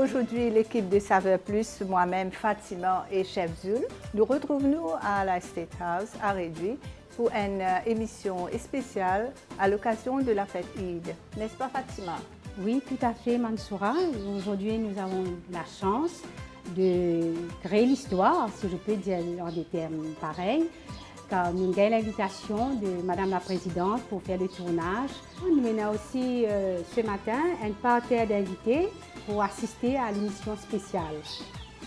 Aujourd'hui, l'équipe de Saveur Plus, moi-même, Fatima et Chef Zul, nous retrouvons à la State House à Réduit pour une émission spéciale à l'occasion de la fête Eid. N'est-ce pas, Fatima? Oui, tout à fait, Mansoura. Aujourd'hui, nous avons la chance de créer l'histoire, si je peux dire en des termes pareils, car nous avons l'invitation de Madame la Présidente pour faire le tournage. Nous avons aussi ce matin un parterre d'invités pour assister à l'émission spéciale.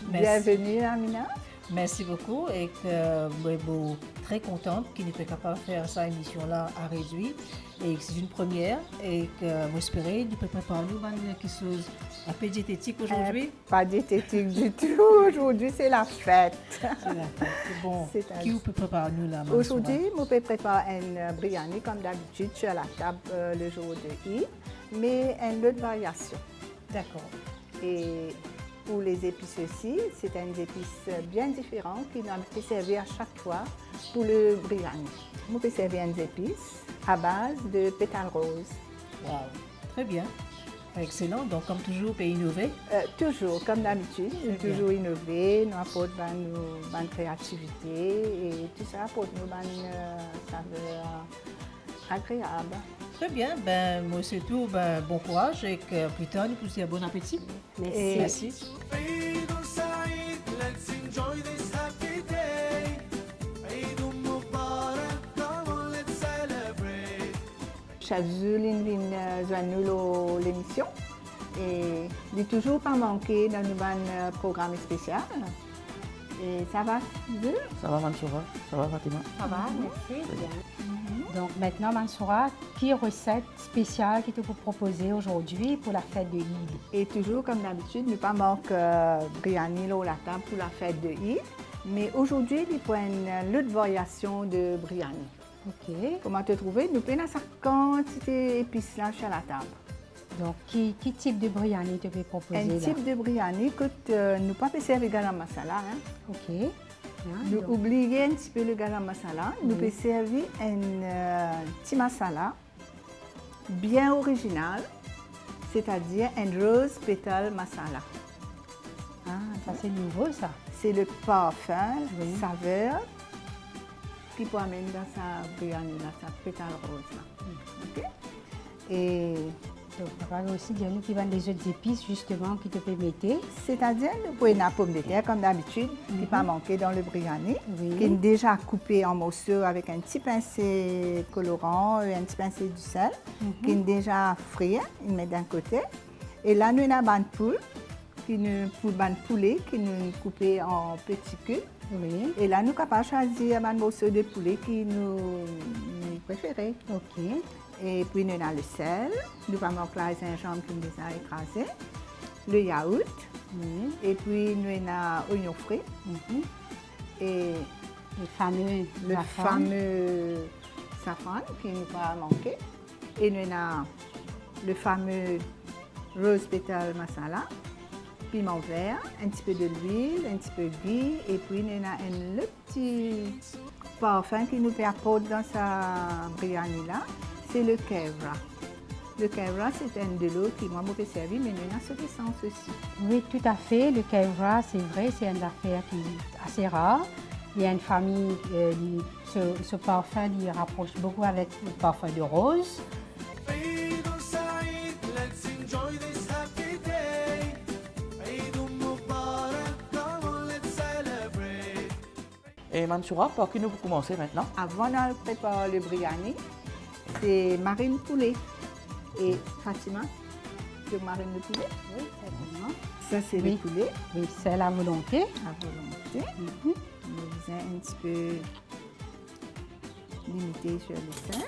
Bienvenue, Amina. Merci beaucoup et que je suis très contente qu'il était capable de faire cette émission-là à Réduit et que c'est une première et que j'espère qu'il peut préparer nous quelque chose un peu diététique aujourd'hui. Pas diététique du tout, aujourd'hui c'est la fête. C'est la fête. Bon, qui peut préparer nous là? Aujourd'hui, je peux préparer un biryani comme d'habitude sur la table le jour de Eid, mais une autre variation. D'accord. Et pour les épices aussi, c'est une épice bien différente qui nous été servie à chaque fois pour le biryani. On peut servir une épice à base de pétales roses. Wow, très bien. Excellent. Donc, comme toujours, peut innover. Toujours, comme d'habitude, toujours innover, nous apporte une créativité et tout ça apporte nous une saveur agréable. Très bien. Ben, moi, c'est tout. Ben, bon courage et que plus tard, nous puissions bon appétit. Merci. Merci. Chef Zul vient joindre l'émission et il n'est toujours pas manqué dans notre programme spécial. Et ça va, Zul? Ça va, Mansoura? Ça va, Fatima? Ça va, merci. Bien. Donc maintenant, Mansoura, quelle recette spéciale que tu peux proposer aujourd'hui pour la fête de Eid? Et toujours, comme d'habitude, ne pas manquer biryani là, la table pour la fête de Eid. Mais aujourd'hui, il faut une autre variation de biryani. Ok. Comment te trouver? Nous prenons sa quantité d'épices là sur la table. Donc, quel type de biryani tu peux proposer Un là? type de biryani que nous pas servir garam masala. Hein? Ok. Bien, Nous donc, oublions un petit peu le garam masala. Nous pouvons servir un petit masala bien original, c'est-à-dire un rose pétale masala. ah, ça c'est nouveau ça. C'est le parfum, Oui. la saveur qui peut amener dans sa biryani, là, sa pétale rose. Là. Ok? Et Donc, on va aussi dire nous qui vendent des autres épices justement qui te permettent. c'est-à-dire, nous prenons la pomme de terre comme d'habitude, qui ne pas manquer dans le biryani, Oui. qui est déjà coupé en morceaux avec un petit pincé colorant et un petit pincé du sel, qui est déjà frit, il met d'un côté. Et là, nous avons une poule, poulet qui nous coupé en petits cubes. Oui. Et là, nous sommes capables de choisir un morceau de poulet qui nous préféré. Ok. Et puis, nous avons le sel, nous avons le gingembre qui nous a écrasé, le yaourt, Oui. et puis nous avons l'oignon frais Mhm. et Le fameux le safran. fameux safran qui ne pas manquer. Et nous avons le fameux rose pétale masala, piment vert, un petit peu de l'huile, un petit peu de ghee, et puis nous avons le petit parfum qui nous apporte dans sa biryani là, c'est le kevra. Le kevra, c'est un de l'eau qui moi me servir, mais nous avons cette essence aussi. Oui, tout à fait. Le kevra, c'est vrai, c'est une affaire qui est assez rare. Il y a une famille, ce parfum il rapproche beaucoup avec le parfum de rose. Et Mansoura, par qui nous pouvons commencer maintenant? Avant de préparer le biryani, c'est marine poulet. Et Fatima, tu marines le poulet? Oui, certainement. Ça, c'est Oui. le poulet Oui, c'est la volonté. à volonté. Mhm. Nous allons un petit peu limiter sur le sel.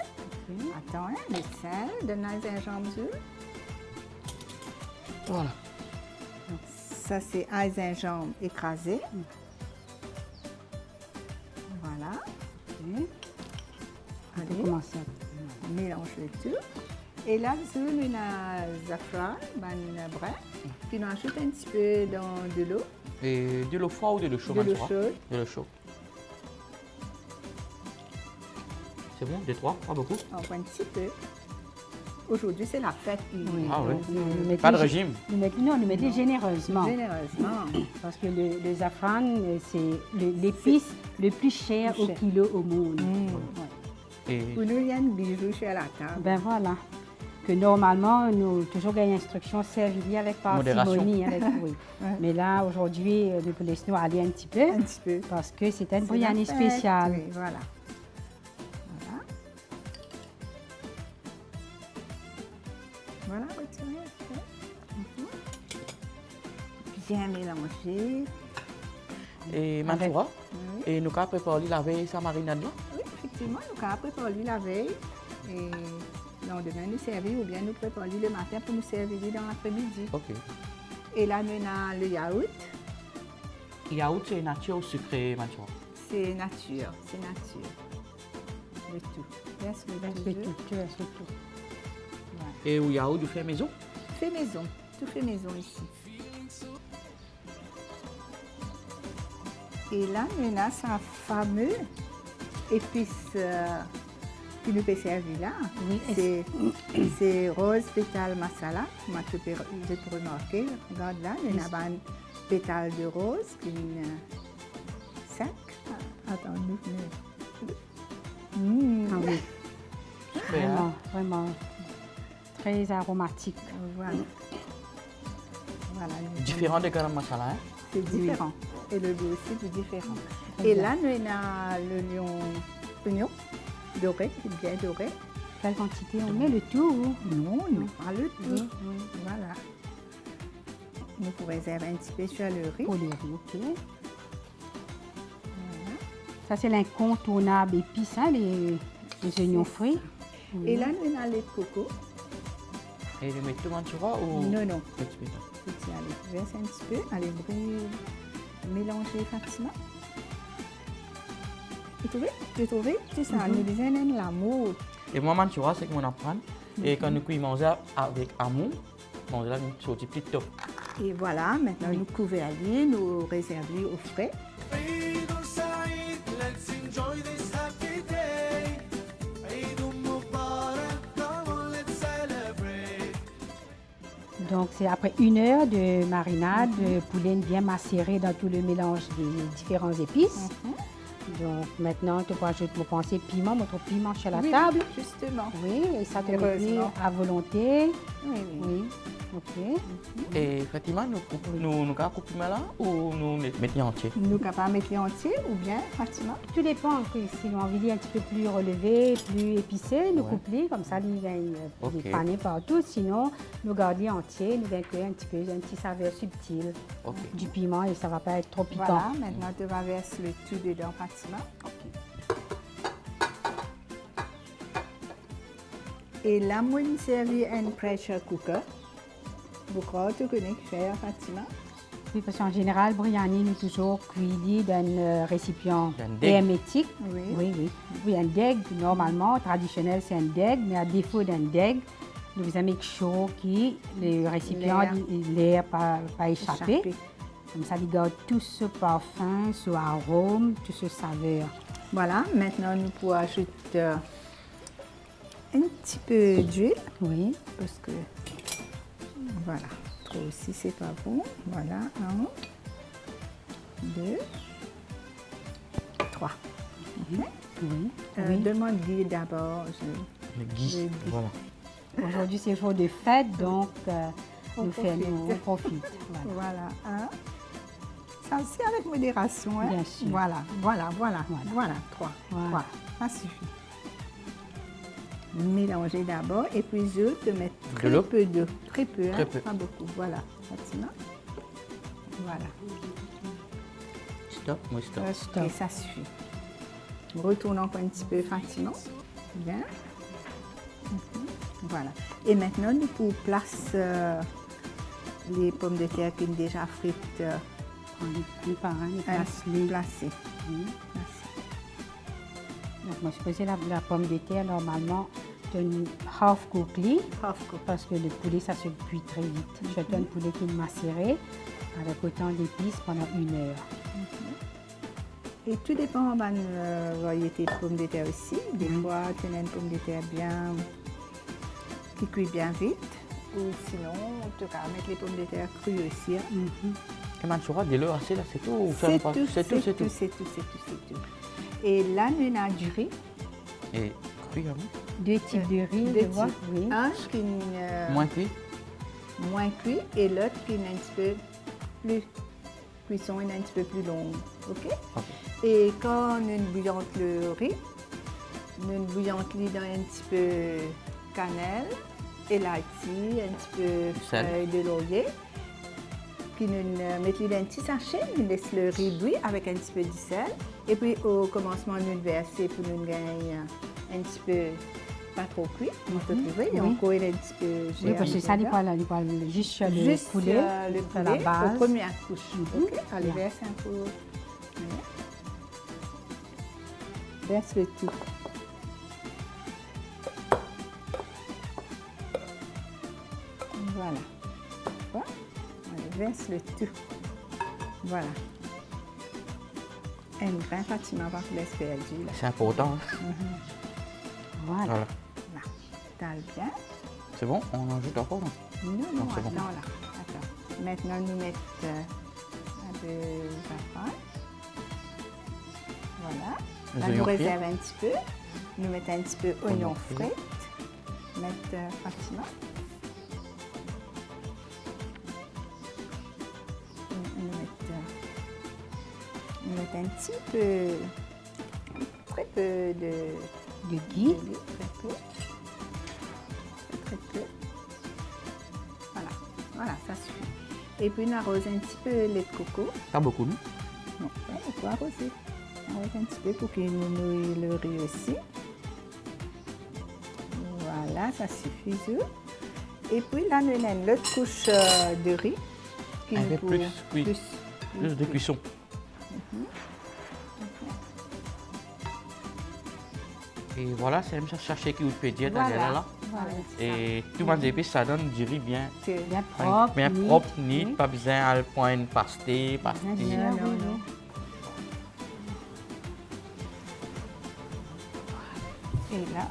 Ok. Attends, hein, le sel, donne un gingembre dur. Voilà. Donc, ça, c'est un gingembre écrasé. Voilà. Ok. On peut Allez, commencer. mélange le tout. Et là, sur une zafran, un brin, puis on ajoute un petit peu dans de l'eau, Et de l'eau froide ou de l'eau chaude, de l'eau Mansoura? chaude. De l'eau chaude. C'est bon, 2, 3, pas beaucoup. On prend un petit peu. Aujourd'hui, c'est la fête. Oui. Ah oui. Donc, nous mettons Pas de les- régime. non, nous mettons généreusement. Généreusement. Parce que le safran, c'est l'épice le plus cher Plus au cher. kilo au monde. Ouais. Et Pour nous, il y a un bijou sur la table. Ben voilà. Que normalement, nous toujours gagnons instruction servir avec parcimonie. Oui. Ouais. Mais là, aujourd'hui, nous laissons aller un petit peu Un petit peu. parce que c'est un C'est biryani la fête, spécial. oui, voilà. Voilà. Voilà, retirez. Bien mélangé. et Mansoura, Oui, et nous avons préparé la veille sa marinade là. oui, effectivement, nous avons préparé la veille. Et le lendemain, nous servir ou bien nous préparer le matin pour nous servir dans l'après-midi. Ok. Et là, nous avons le yaourt. Yaourt, c'est nature ou sucré, Mansoura? C'est nature, c'est nature. Le tout. Laisse le C'est tout. tout, tu laisses tout. Et le yaourt, du fait maison? Fait maison, tout fait maison ici. Et là, nous avons sa fameuse épice qui nous fait servir là. Oui, C'est rose pétale masala, comme tu peux remarquer. Regarde là, nous avons une pétale de rose, une sec. Attends, Ah oui, Super. vraiment très aromatique. Voilà. Voilà. Différent de garam masala, hein? C'est différent. Et le goût aussi est différent. Et là, nous avons l'oignon doré, bien doré. Quelle quantité on met le tout? Non, nous pas le tout. Oui, Voilà. Nous pourrons réserver un petit peu sur le riz. pour les riz, ok. Ça, c'est l'incontournable épice, hein, les oignons frits. Et là, nous avons les coco. Et le mettre Mansoura ou? Non, non. Petit peu. Petit, allez, verse un petit peu. Allez, mélanger Fatima. Tu trouves? C'est ça, nous disons l'amour. Et moi, Mansoura, c'est qu'on apprend. Et quand nous cuisons avec amour, on a une sortie plus top. Et voilà, maintenant nous couvrons à l'huile, nous réservons au frais. عيد سعيد let's enjoy this happy day عيد مبارك come on let's celebrate Donc, c'est après 1 heure de marinade, de poulet bien macéré dans tout le mélange des différents épices. Donc, maintenant, tu peux ajouter, vous pensez, piment, votre piment sur la Oui, table. justement. Oui, et ça te met Heureusement. à volonté. Oui, oui. Oui, ok. Et Fatima, nous avons coupé là ou nous mettons entier? Nous sommes capables de mettre les entiers ou bien, Fatima? Tout dépend. Si on a envie un petit peu plus relevé, plus épicé, nous Ouais. couper, comme ça, il gagne Ok. des panés partout. Sinon, nous garder entier, nous gagnons un petit saveur subtil Ok. du piment et ça ne va pas être trop piquant. Voilà, maintenant tu vas verser le tout dedans, Fatima. Et là, moi, je servis un pressure cooker. Vous croyez que tu connais faire, Fatima? Oui, parce qu'en général, biryani, nous toujours cuit dans un récipient D'un deg. hermétique. Oui. Oui, oui. Oui, un deg, normalement, traditionnel, c'est un deg, mais à défaut d'un deg, nous faisons quelque chose qui, le récipient, L'air. l'air pas échappé. Échappé. Comme ça, il garde tout ce parfum, ce arôme, tout ce saveur. Voilà, maintenant nous pouvons ajouter un petit peu d'huile. Oui. Parce que, voilà, trop aussi c'est pas bon. Voilà, 1, 2, 3. Oui. Oui. Demande Guy d'abord. Le ghee. Le ghee. Voilà. Aujourd'hui, c'est jour de fête, donc On on profite. profite. Voilà. Voilà, 1. Ça aussi avec modération. Hein? Bien sûr. Voilà, voilà, voilà, Voilà. voilà, 3. Voilà. Voilà, ça suffit. Mélanger d'abord et puis je te mettre très l'eau? peu d'eau. Très peu, hein? Très peu. Pas beaucoup. Voilà, Fatima. Voilà. Stop, moi stop. Stop. Et ça suffit. Retourne encore un petit peu Fatima. Bien. Voilà. Et maintenant, nous pouvons placer les pommes de terre qui sont déjà frites. Un par un, et place-les. Placées. Oui. Placées. Donc, moi, je faisais la pomme de terre normalement d'une half cookly Half cook. parce que le poulet, ça se cuit très vite. Je donne un poulet qui est macéré avec autant d'épices pendant 1 heure. Et tout dépend de la variété de pommes de terre aussi. Des fois, tu as une pomme de terre bien qui cuit bien vite. Ou sinon, tu peux mettre les pommes de terre crues aussi. Hein. Et Mansoura, dis-le assez là, c'est tout ou ça C'est pas? tout, C'est tout, c'est tout. c'est tout. Et là, nous avons du riz. Et cru à vous? 2 types de riz, Deux je vois. types. Oui. Un qui est Moins cuit? moins cuit et l'autre qui est un petit peu plus cuisson est un petit peu plus longue. OK? Ok. Et quand nous bouillons le riz, nous bouillons dans un petit peu cannelle, élaïti, un petit peu Sel. feuille de laurier. Puis nous mettons dans un petit sachet, nous laissons le riz bouillir avec un petit peu de sel. Et puis au commencement, nous versons pour nous gagner un petit peu pas trop cuit, on peut trouver. Et Oui. on colle un petit peu. Oui, parce que ça, il parle juste sur le Juste poulet, le sur poulet, la base. aux premières couches. OK? Allez, Bien. verse un peu. Verse le tout. Voilà. Voilà. Allez, verse le tout. Voilà. Un grain Fatima va vous laisser perdu. Là. C'est important. Hein? Voilà. Voilà. Là. T'as bien. C'est bon? On en ajoute encore? Non, Non, c'est attends bon. là. Attends. Maintenant, nous mettons un peu de safran. Voilà. Les Là, nous oignons frits. réservons un petit peu. Nous mettons un petit peu Oignons oignons frits. frais. Mettre Fatima. Nous mettons un petit peu, très peu De ghee. très peu. Très peu. Voilà, voilà, ça suffit. Et puis, on arrose un petit peu le lait de coco. Pas beaucoup, non? Non, il faut arroser. Arrose un petit peu pour qu'il nous mouille le riz aussi. Voilà, ça suffit. Et puis là, nous avons l'autre couche de riz. Qui Un nous peu pour- plus cuit. Plus de cuit. cuisson. Et voilà, c'est même ça chercher qui vous peut dire dans Voilà. là. Voilà. Et tout le monde épice, ça donne du riz bien, C'est Bien propre. bien neat. propre, neat, Oui. pas besoin de point une pastille, pastille. Bien sûr, Non, oui, non. oui. Et là.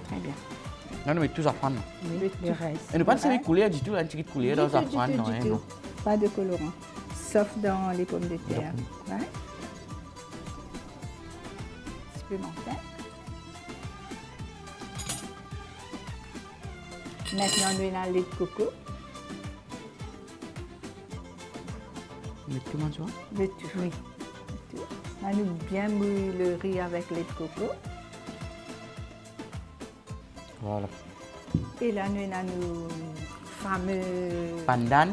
Très bien. Non, nous mettons tout ça prendre. Oui, le reste. Et nous pas de Ouais. série coulée du tout, un petit coulée dans ça prendre, non, hein, non. Pas de colorant. Sauf dans les pommes de terre. Ouais. Supplémentaire. Maintenant, nous avons le lait de coco. Mais tout le monde, tu vois? Le tout. Oui. Le tout. Là, nous bien mouillons le riz avec le lait de coco. Voilà. Et là, nous avons nos fameux Pandan,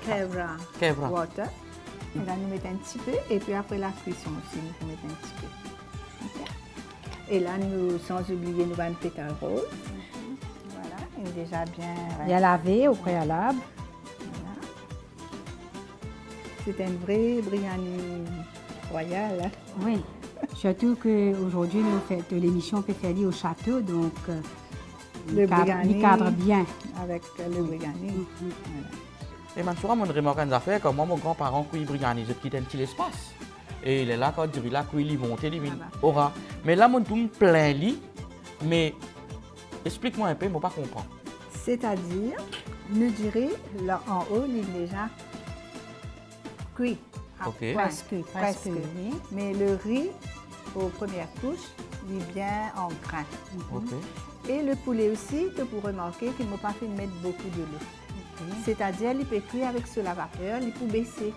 Kevra Kevra. water. Et là, nous mettons un petit peu. Et puis après la cuisson aussi, nous mettons un petit peu. Ok. Et là, nous, sans oublier, nous avons une pétale rose. Voilà, elle est déjà bien. Bien lavé au préalable. Voilà. C'est un vrai biryani royal. Hein. Oui. Surtout qu'aujourd'hui, nous faisons l'émission peut faire au château, donc Le il biryani. cadre bien. Avec le biryani. Voilà. Et Mansoura, mon remarque une affaire, comme moi, mon grand-parent, qui briani, je quitte un petit espace. Et il est là, quand il dit là, qu'il est monté, il aura. Mais là, mon tout me plein lit. Mais explique-moi un peu, je ne pas comprendre. C'est-à-dire, nous dirait, là en haut, il est déjà cuit. Ah, Ok. Presque. oui. Mais le riz, aux premières couches, il est bien en grain. Ok. Et le poulet aussi, tu peux remarquer qu'il ne m'a pas fait mettre beaucoup de l'eau. Ok. C'est-à-dire, il peut cuire avec sur la vapeur, il peut baisser.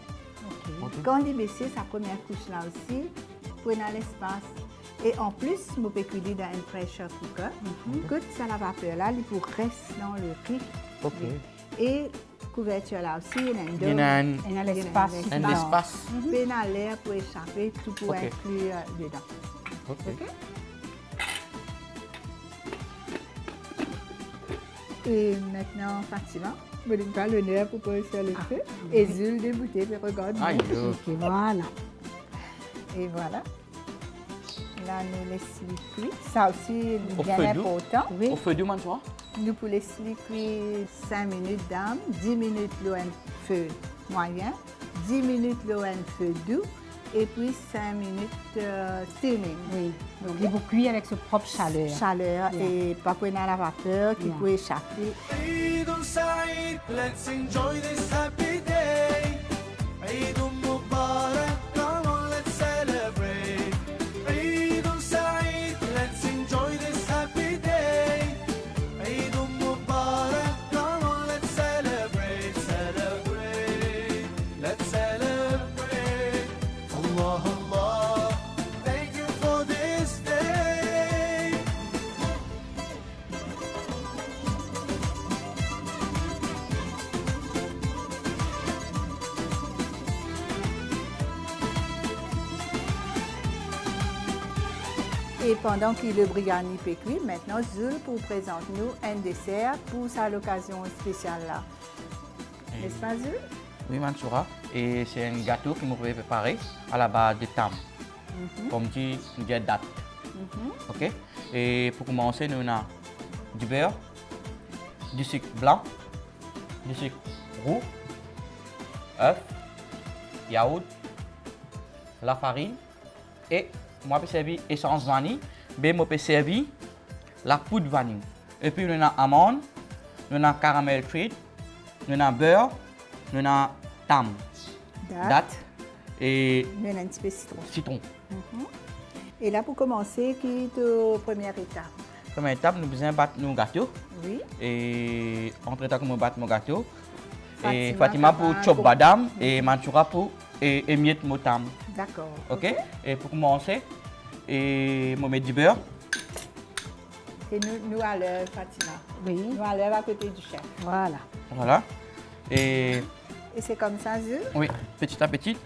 Ok. Quand il baisse, sa première couche là aussi, prenez l'espace. Et en plus, je peux cuire dans un pressure cooker. Que ça la vapeur là, il peut rester dans le riz. Ok. Et couverture là aussi, il y a un Il y en a un, Il y a l'espace. Il y a suffisant. un espace. peine à l'air pour échapper, tout pour Ok. inclure dedans. Ok. Ok? Et maintenant, Fatima, je ne pas l'honneur pour poser sur le feu. Et Zul de bouteille, mais regarde. Aïe, Ok, voilà. Et voilà. Là, nous laissons cuire. Ça aussi, Au bien feu doux. important. Au feu du Mansoura? Nous pour laisser cuire 5 minutes d'âme, 10 minutes l'eau un feu moyen, 10 minutes l'eau un feu doux, et puis 5 minutes steaming. Oui, donc il faut cuire avec sa propre chaleur. Chaleur Yeah. et pas prendre à la vapeur qui Yeah. peut échapper. عيد سعيد let's enjoy this happy day عيد مبارك come on let's celebrate عيد سعيد let's enjoy this happy day عيد مبارك come on let's celebrate celebrate let's celebrate Allah Allah thank you for this day Et pendant que le biryani peut cuire, maintenant, je pour présenter nous un dessert pour sa l'occasion spéciale là. N'est-ce pas, Zul? Oui, Mansoura. Et c'est un gâteau que nous pouvons préparer à la base de tam. Comme dit, date. OK? Et pour commencer, nous avons du beurre, du sucre blanc, du sucre roux, œuf, yaourt, la farine et moi je peux servir essence vanille, mais moi je peux servir la poudre vanille. Et puis nous avons amande, nous avons caramel treat, nous avons beurre, nous avons tam, date et Nous avons un petit peu de citron. citron. Et là, pour commencer, qui est la première étape? Première étape, nous besoin battre nos gâteaux. Oui. Et entre temps que nous battons mon gâteau, et Fatima Fatima pour va chop pour- badam et Mansoura pour émiette mon tam. D'accord. OK? Et pour commencer, et je mets du beurre. Et nous à l'heure, Fatima. Oui, Nous à l'heure à côté du chef. voilà. Voilà. Et Et c'est comme ça, Zul? oui, petit à petit.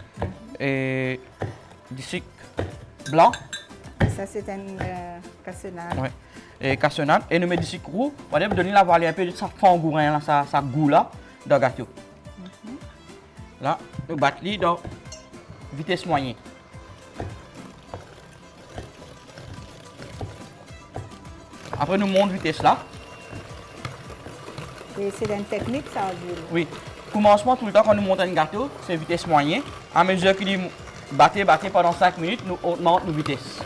Et du sucre blanc. Et ça, c'est un cassonade. Ouais. Et cassonade. Et nous mettons du sucre roux. On va donner la valeur un peu de ça fangourin, là, ça goût là, dans le gâteau. Là, nous battons dans vitesse moyenne. Après, nous montons vitesse là. Et c'est une technique, ça, Zul? Oui. Commencement, tout le temps, quand nous montons un gâteau, c'est vitesse moyenne. À mesure qu'il battez pendant 5 minutes, nous augmentons nos vitesses.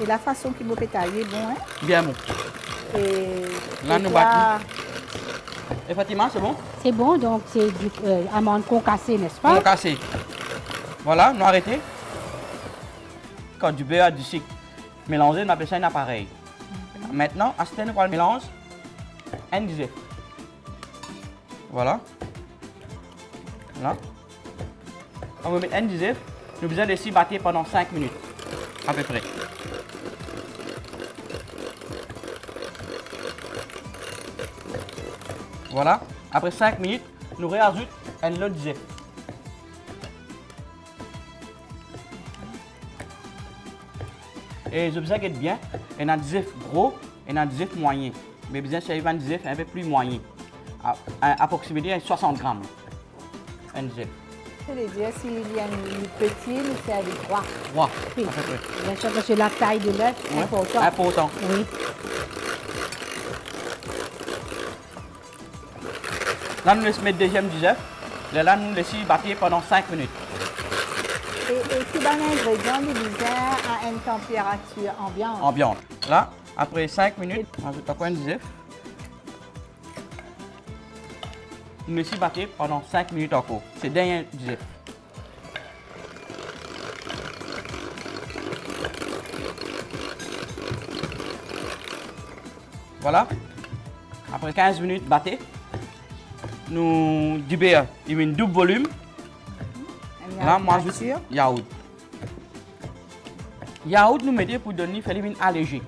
Et la façon qu'il me peut tailler, bon, hein? Bien bon. Et Là, et nous toi, battons. Et Fatima, c'est bon? C'est bon, donc c'est du amande concassée, n'est-ce On pas? va casser. Voilà, nous arrêtons. Quand du beurre, du sucre mélangé, on appelle ça un appareil. Maintenant, à ce temps, on mélange un œuf. Voilà. Là. On va mettre un œuf. Nous besoin de s'y battre pendant 5 minutes, à peu près. Voilà. Après 5 minutes, nous rajoutons un lot d'œuf. Et je besoin d'être bien. Il y a des œufs gros et il y a des œufs moyens. Mais besoin de servir des œufs un peu plus moyens. Approximativement 60 grammes. Un œuf. je veux dire, s'il y a une petite, nous servons 3. 3 Oui. à peu près. Bien sûr, parce que la taille de l'œuf est Ouais. importante. Important. Oui. Là, nous laissons mettre deuxième du œuf. Là, nous laissons battre pendant 5 minutes. Et si dans l'ingrédient, nous besoin à une température ambiante. Ambiante. Là, après 5 minutes, on ajoute un du œuf. Nous laissons battre pendant 5 minutes encore. C'est derrière du œuf. Voilà. Après 15 minutes, battez. Nous, du beurre, il y a un double volume. Là, moi, je nature. yaourt. Yaourt, nous mettons pour donner une allégé.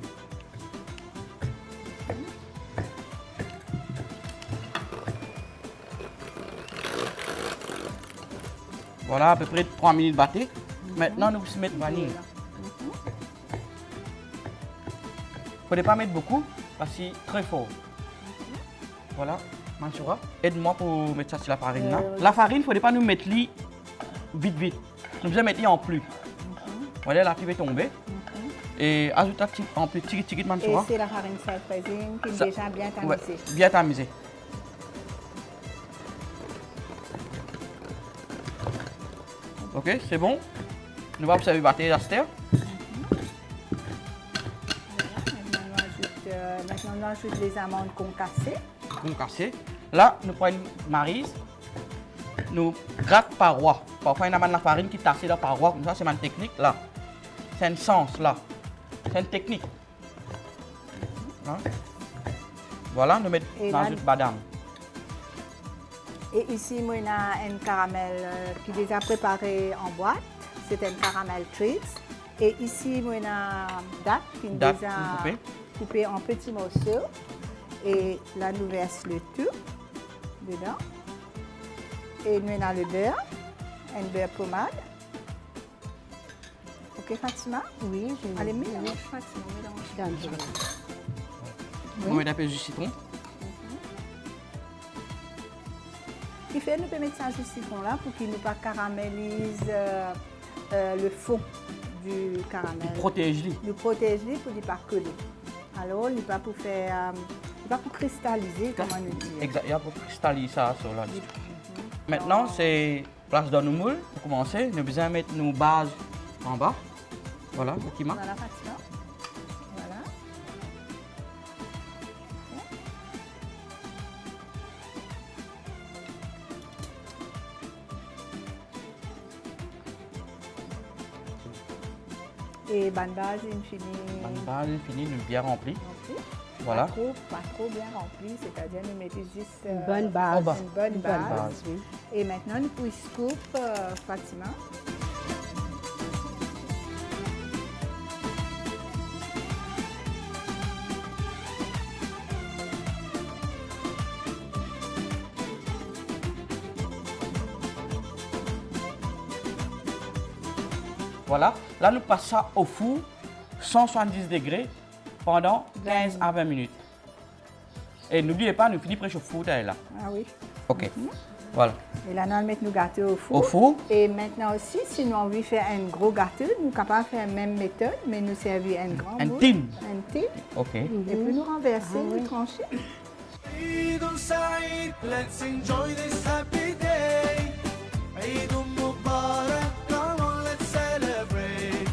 Voilà, à peu près 3 minutes batté. Maintenant, nous mettons vanille. Il ne faut pas mettre beaucoup parce que c'est très fort. Voilà, Mansoura, aide-moi pour mettre ça sur la farine. Là. La farine, il ne faut pas nous mettre vite. Nous devons mettre en plus. Voilà, la fille est tombée. Et ajoute en plus petit Et Mansoura. c'est la farine self-raising qui est Ça- déjà bien Ouais, tamisée. bien tamisé. Ok, c'est bon. Nous allons observer battre la terre. Maintenant, on ajoute les amandes concassées. Concassées. Là, nous prenons une maryse. Nous grattons paroi. Parfois, il y a la farine qui est tassée dans la paroi. Comme ça, c'est ma technique là. C'est un sens là. C'est une technique. Hein? Voilà, nous mettons dans une badam. Et ici, moi, on a un caramel qui est déjà préparé en boîte. C'est un caramel treats. Et ici, moi, on a date qui est déjà coupé en petits morceaux. Et là, nous versons le tout dedans. Et nous avons le beurre, un beurre pommade. Ok, Fatima? Oui, je Allez, mélange, Fatima, mélange. On met un peu de citron. Il fait, nous pouvons mettre ça juste citron là pour qu'il ne pas caramélise le fond du caramel. Protège-le. Nous protège-le pour ne pas coller. Alors, il n'est pas pour faire, pas pour cristalliser, comme on dit. Exact, il y a pour cristalliser ça sur la liste. Maintenant, c'est place dans nos moules. Pour commencer, nous avons besoin de mettre nos bases en bas. Voilà, le kima. Voilà, Fatima. Voilà. Et bonne base, une finie. Bonne base, finie, nous bien rempli. Voilà. Pas trop bien rempli, c'est-à-dire nous mettons juste une bonne base. Une bonne base. Oui. Et maintenant, nous pouvons scoop, Fatima. Voilà. Là, nous passons ça au four, 170 degrés, pendant 15 à 20 minutes. Et n'oubliez pas, nous finissons préchauffer le four là. Ah oui. Ok. Voilà. Et là, nous mettons nos gâteaux au four. Au four. Et maintenant aussi, si nous avons envie de faire un gros gâteau, nous sommes capables de faire la même méthode, mais nous servir un grand moule. tin. Un tin. Ok. Et puis nous renverser, nous trancher. عيد سعيد, let's enjoy this happy day. عيد مبارك, come on, let's celebrate.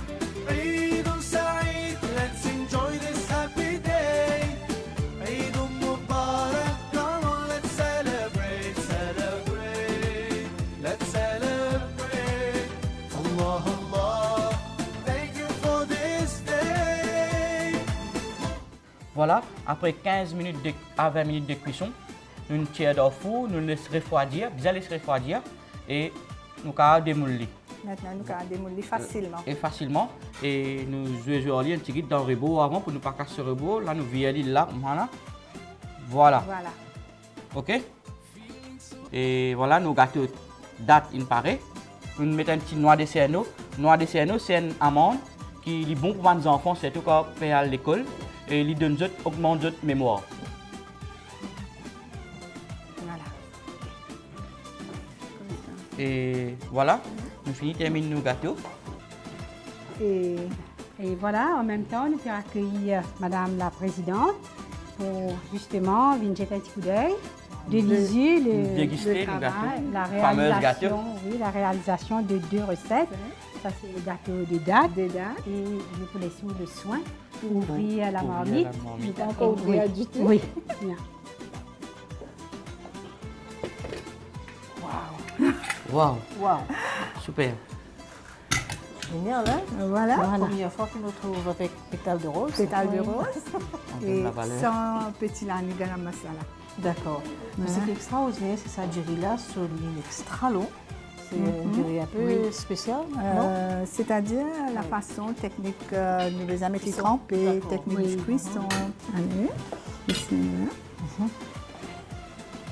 عيد سعيد, let's enjoy this happy day. عيد مبارك, come on, let's celebrate, celebrate, let's celebrate. Allah, Allah, thank you for this day. Voilà, après 15 minutes à 20 minutes de cuisson, nous nous tirons dans le four, nous laissons refroidir, bien laisser refroidir et nous allons démouler. Maintenant, nous allons démouler facilement. Et facilement. Et nous jouons un petit peu dans le rebot avant pour ne pas casser le rebot. Là, nous violons là, voilà. Voilà. Ok? Et voilà, nos gâteaux date in pareil. Nous mettons un petit noix de cerneau. Noix de cerneau, c'est une amande qui est bon pour les enfants, surtout quand on fait à l'école. Et il donne augmente notre mémoire. Voilà. Et voilà, nous finissons terminer nos gâteaux. Et voilà, en même temps, nous pouvons accueillir Madame la Présidente pour justement venir jeter un petit coup d'œil, de visu déguster le gâteau, la fameux gâteau. oui, la réalisation de 2 recettes. Ça, c'est le gâteau de date. Et nous vous laissons le soin d'ouvrir la marmite. Nous pas encore ouvrir du tout. Oui, bien. Waouh, Waouh, super. génial, hein? Voilà. La première fois qu'on nous trouve avec pétale de rose. Pétale de rose. On donne Et la valeur. sans petit lani garam masala. D'accord. Mais ce qui est extraordinaire, c'est ça durée là sur une ligne extra long. C'est une durée un peu spéciale, non? C'est-à-dire la façon technique, nous les avons Cuisson. trempés, D'accord. technique Oui. de cuisson. Allez, ici, là.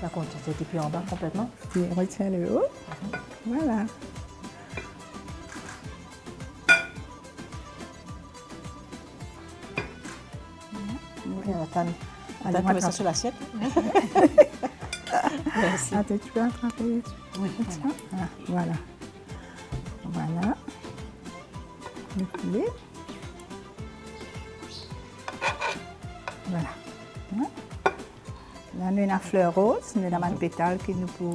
La quantité et puis en bas complètement. Puis on retient le haut. Voilà. Bien, Nathan. Allez, Nathan, tu mets ça sur l'assiette. Merci. Attends, tu peux attraper. Oui, Tiens. Ah, voilà. Voilà. Le poulet. Voilà. Hein? Là, nous avons la fleur rose, nous avons une pétale qui nous pour...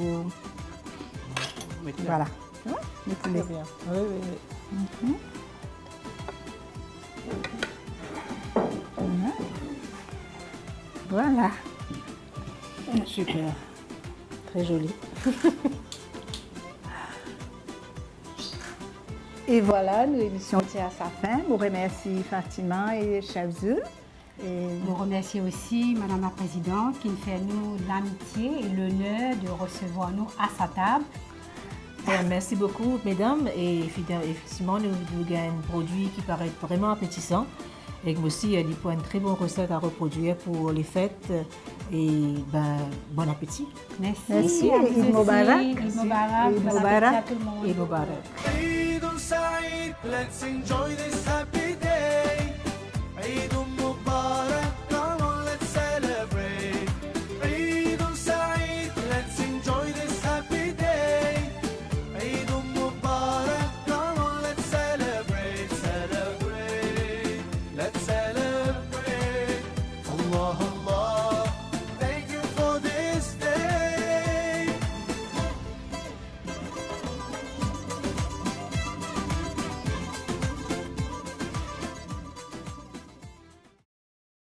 Voilà. Tu vois? Mettez-les. Très bien. Oui, oui, oui. Voilà. Super. Très joli. Et voilà, notre émission tient à sa fin. Je remercie Fatima et Chef Zul. Et Nous remercions aussi Madame la Présidente qui nous fait nous l'amitié et l'honneur de recevoir nous à sa table. Merci beaucoup, mesdames. Et effectivement, nous avons un produit qui paraît vraiment appétissant. Et aussi, il y a une très bonne recette à reproduire pour les fêtes. Et bon appétit. Merci. Merci. à vous Eid aussi. Mubarak. Eid Mubarak. Eid Bon appétit Mubarak. à tout le monde. Et Mubarak. Eid Saeed, let's enjoy this happy